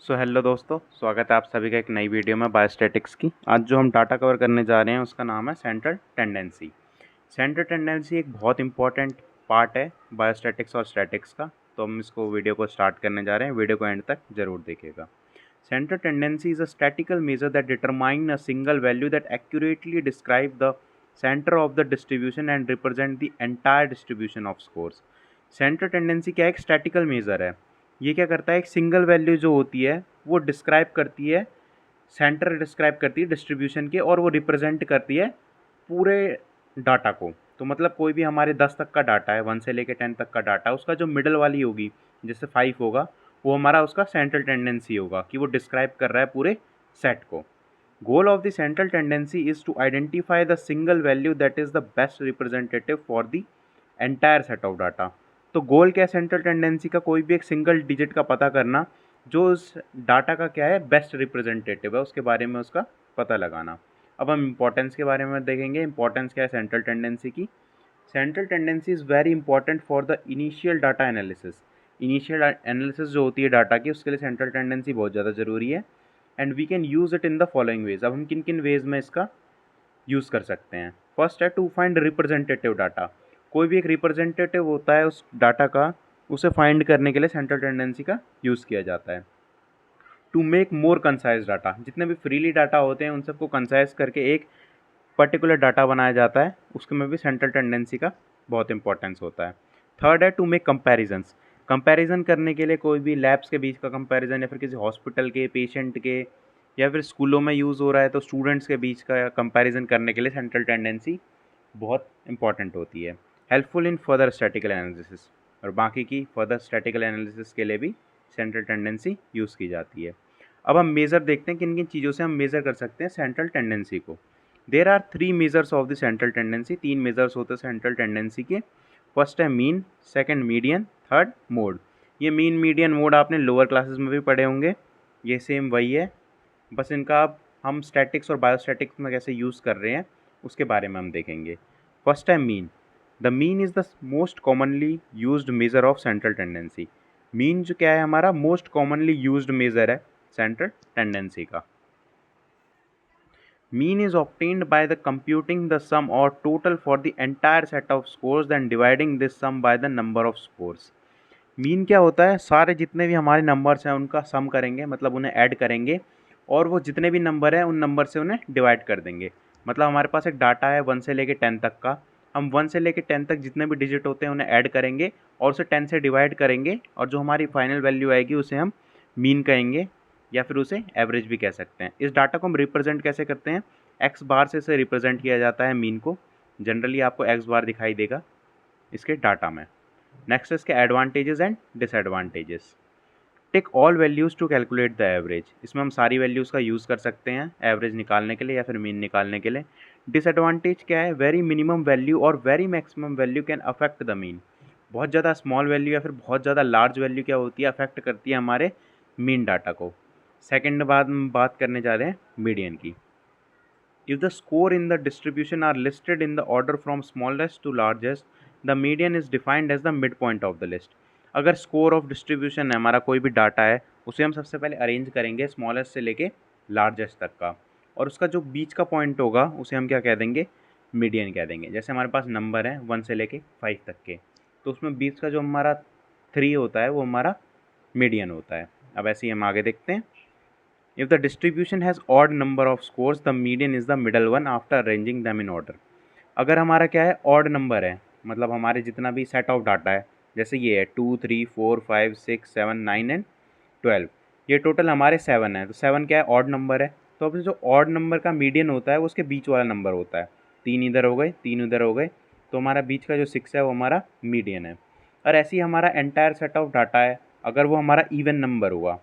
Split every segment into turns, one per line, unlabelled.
Hello दोस्तों, स्वागत है आप सभी का एक नई वीडियो में बायोस्टैटिक्स की। आज जो हम डाटा कवर करने जा रहे हैं उसका नाम है सेंट्रल टेंडेंसी। सेंट्रल टेंडेंसी एक बहुत इंपॉर्टेंट पार्ट है बायोस्टैटिक्स और स्टैटिक्स का। तो हम इसको वीडियो को स्टार्ट करने जा रहे हैं, वीडियो को एंड तक जरूर देखिएगा। Central tendency is a statistical measure that determine a single value that accurately describe the centre of the distribution and represent the entire distribution of scores. Central tendency क्या है? एक स्टैटिकल मेजर है। ये क्या करता है? एक सिंगल वैल्यू जो होती है वो डिस्क्राइब करती है, सेंटर डिस्क्राइब करती है डिस्ट्रीब्यूशन के, और वो रिप्रेजेंट करती है पूरे डाटा को। तो मतलब कोई भी हमारे 10 तक का डाटा है, 1 से लेकर 10 तक का डाटा है, उसका जो मिडल वाली होगी जैसे 5 होगा, वो हमारा उसका सेंट्रल टेंडेंसी होगा कि वो डिस्क्राइब कर रहा है पूरे सेट को। Goal of the central tendency is to identify the single value that is the best representative for the entire set of data. तो गोल क्या है सेंट्रल टेंडेंसी का? कोई भी एक सिंगल डिजिट का पता करना जो उस डाटा का क्या है, बेस्ट रिप्रेजेंटेटिव है, उसके बारे में उसका पता लगाना। अब हम इंपॉर्टेंस के बारे में देखेंगे। इंपॉर्टेंस क्या है सेंट्रल टेंडेंसी की? Central tendency is very important for the initial data analysis. Initial analysis जो होती है डाटा की, उसके लिए सेंट्रल टेंडेंसी बहुत ज़्यादा ज़रूरी है। And we can use it in the following ways. अब हम किन किन वेज में इसका यूज़ कर सकते हैं? फर्स्ट है टू फाइंड रिप्रेजेंटेटिव डाटा। कोई भी एक रिप्रेजेंटेटिव होता है उस डाटा का, उसे फाइंड करने के लिए सेंट्रल टेंडेंसी का यूज़ किया जाता है। To make more concise data, जितने भी फ्रीली डाटा होते हैं उन सबको कंसाइज करके एक पर्टिकुलर डाटा बनाया जाता है, उसके में भी सेंट्रल टेंडेंसी का बहुत इंपॉर्टेंस होता है। थर्ड है टू मेक कंपैरिजंस। कंपैरिजन करने के लिए कोई भी लैब्स के बीच का कंपैरिजन, या फिर किसी हॉस्पिटल के पेशेंट के, या फिर स्कूलों में यूज़ हो रहा है तो स्टूडेंट्स के बीच का कंपैरिजन करने के लिए सेंट्रल टेंडेंसी बहुत इंपॉर्टेंट होती है। Helpful in further statistical analysis, और बाकी की फर्दर स्टैटिकल एनालिसिस के लिए भी सेंट्रल टेंडेंसी यूज़ की जाती है। अब हम मेज़र देखते हैं किन किन चीज़ों से हम मेज़र कर सकते हैं सेंट्रल टेंडेंसी को। There are 3 measures of the central tendency. 3 measures होते हैं सेंट्रल टेंडेंसी के। फर्स्ट है mean, second median, third mode. ये मीन, मीडियन, मोड आपने लोअर क्लासेस में भी पढ़े होंगे, ये सेम वही है, बस इनका अब हम स्टैटिक्स और बायोस्टैटिक्स में कैसे यूज़ कर रहे हैं उसके बारे में हम देखेंगे। फर्स्ट है mean. The mean is the most commonly used measure of central tendency. Mean जो क्या है, हमारा मोस्ट कॉमनली यूज्ड मेजर है सेंट्रल टेंडेंसी का। Mean is obtained by the computing the sum or total for the entire set of scores then dividing this sum by the number of scores. Mean क्या होता है? सारे जितने भी हमारे numbers हैं उनका सम करेंगे, मतलब उन्हें ऐड करेंगे, और वो जितने भी नंबर हैं उन नंबर से उन्हें डिवाइड कर देंगे। मतलब हमारे पास एक डाटा है 1 से लेके 10 तक का, हम 1 से लेके 10 तक जितने भी डिजिट होते हैं उन्हें ऐड करेंगे और उसे 10 से डिवाइड करेंगे, और जो हमारी फाइनल वैल्यू आएगी उसे हम मीन कहेंगे, या फिर उसे एवरेज भी कह सकते हैं। इस डाटा को हम रिप्रेजेंट कैसे करते हैं? एक्स बार से इसे रिप्रेजेंट किया जाता है मीन को। जनरली आपको एक्स बार दिखाई देगा इसके डाटा में। नेक्स्ट है इसके advantages and disadvantages. Take all values to calculate the average. इसमें हम सारी वैल्यूज़ का यूज़ कर सकते हैं एवरेज निकालने के लिए या फिर मीन निकालने के लिए। डिसएडवांटेज क्या है? वेरी मिनिमम वैल्यू और very maximum value can affect the mean. बहुत ज़्यादा स्मॉल वैल्यू या फिर बहुत ज़्यादा लार्ज वैल्यू क्या होती है, अफेक्ट करती है हमारे मीन डाटा को। सेकेंड बाद हम बात करने जा रहे हैं मीडियन की। If the score in the distribution are listed in the order from smallest to largest, the median is defined as the midpoint of the list. अगर स्कोर ऑफ डिस्ट्रीब्यूशन है, हमारा कोई भी डाटा है, उसे हम सबसे पहले अरेंज करेंगे स्मॉलेस्ट से लेके लार्जेस्ट तक का, और उसका जो बीच का पॉइंट होगा उसे हम क्या कह देंगे? मीडियन कह देंगे। जैसे हमारे पास नंबर है 1 से लेके 5 तक के, तो उसमें बीच का जो हमारा 3 होता है वो हमारा मीडियन होता है। अब ऐसे ही हम आगे देखते हैं। If the distribution has odd number of scores, the median is the middle one after arranging them in order. अगर हमारा क्या है, ऑड नंबर है, मतलब हमारे जितना भी सेट ऑफ डाटा है, जैसे ये है 2 3 4 5 6 7 9 एंड 12, ये टोटल हमारे 7 है, तो 7 क्या है? ऑड नंबर है। तो अब जो ऑड नंबर का मीडियन होता है वो उसके बीच वाला नंबर होता है। 3 इधर हो गए, 3 उधर हो गए, तो हमारा बीच का जो 6 है वो हमारा मीडियन है। और ऐसे ही हमारा एंटायर सेट ऑफ डाटा है, अगर वो हमारा इवन नंबर हुआ,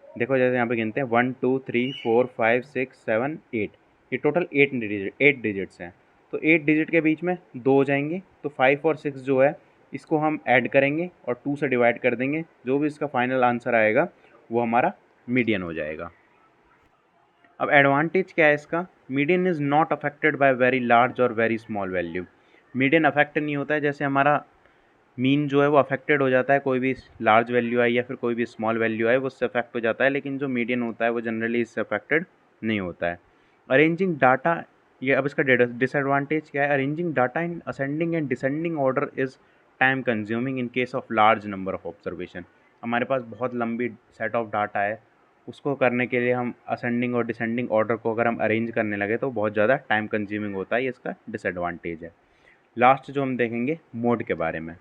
देखो जैसे यहाँ पे गिनते हैं 1 2 3 4 5 6 7 8, ये टोटल 8 डिजिट्स हैं। तो 8 डिजिट के बीच में 2 हो जाएंगे, तो 5 और 6 जो है इसको हम ऐड करेंगे और 2 से डिवाइड कर देंगे, जो भी इसका फाइनल आंसर आएगा वो हमारा मीडियन हो जाएगा। अब एडवांटेज क्या है इसका? Median is not affected by very large और very small value. Median affect नहीं होता है, जैसे हमारा मीन जो है वो अफेक्टेड हो जाता है, कोई भी लार्ज वैल्यू आए या फिर कोई भी स्मॉल वैल्यू आए वो उससे अफेक्ट हो जाता है, लेकिन जो मीडियन होता है वो जनरली इससे अफेक्टेड नहीं होता है। अरेंजिंग डाटा, ये अब इसका डिसएडवांटेज क्या है? Arranging data in ascending and descending order is time consuming in case of large number of observation. हमारे पास बहुत लंबी सेट ऑफ डाटा है, उसको करने के लिए हम असेंडिंग और डिसेंडिंग ऑर्डर को अगर हम अरेंज करने लगे तो बहुत ज़्यादा टाइम कंज्यूमिंग होता है, ये इसका डिसएडवांटेज है। लास्ट जो हम देखेंगे मोड के बारे में।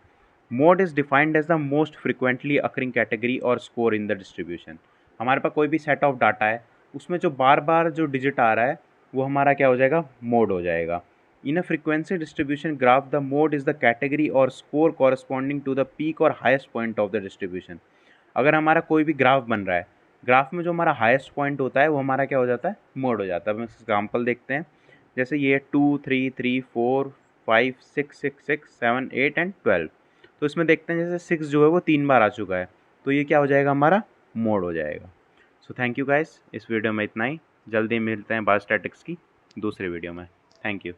Mode is defined as the most frequently occurring category और स्कोर इन द डिस्ट्रीब्यूशन। हमारे पास कोई भी सेट ऑफ डाटा है, उसमें जो बार बार जो डिजिट आ रहा है वो हमारा क्या हो जाएगा? मोड हो जाएगा। In a frequency distribution graph the mode is the category और score corresponding to the peak और highest point of the distribution. अगर हमारा कोई भी ग्राफ बन रहा है, ग्राफ में जो हमारा हाईएस्ट पॉइंट होता है वो हमारा क्या हो जाता है? मोड हो जाता है। अब एग्जाम्पल देखते हैं, जैसे ये 2 3 3 4 5 6 6 6 7 8 एंड 12। तो इसमें देखते हैं जैसे 6 जो है वो 3 बार आ चुका है, तो ये क्या हो जाएगा? हमारा मोड हो जाएगा। सो थैंक यू गाइस, इस वीडियो में इतना ही। जल्दी मिलते हैं बायोस्टैटिक्स की दूसरे वीडियो में। Thank you.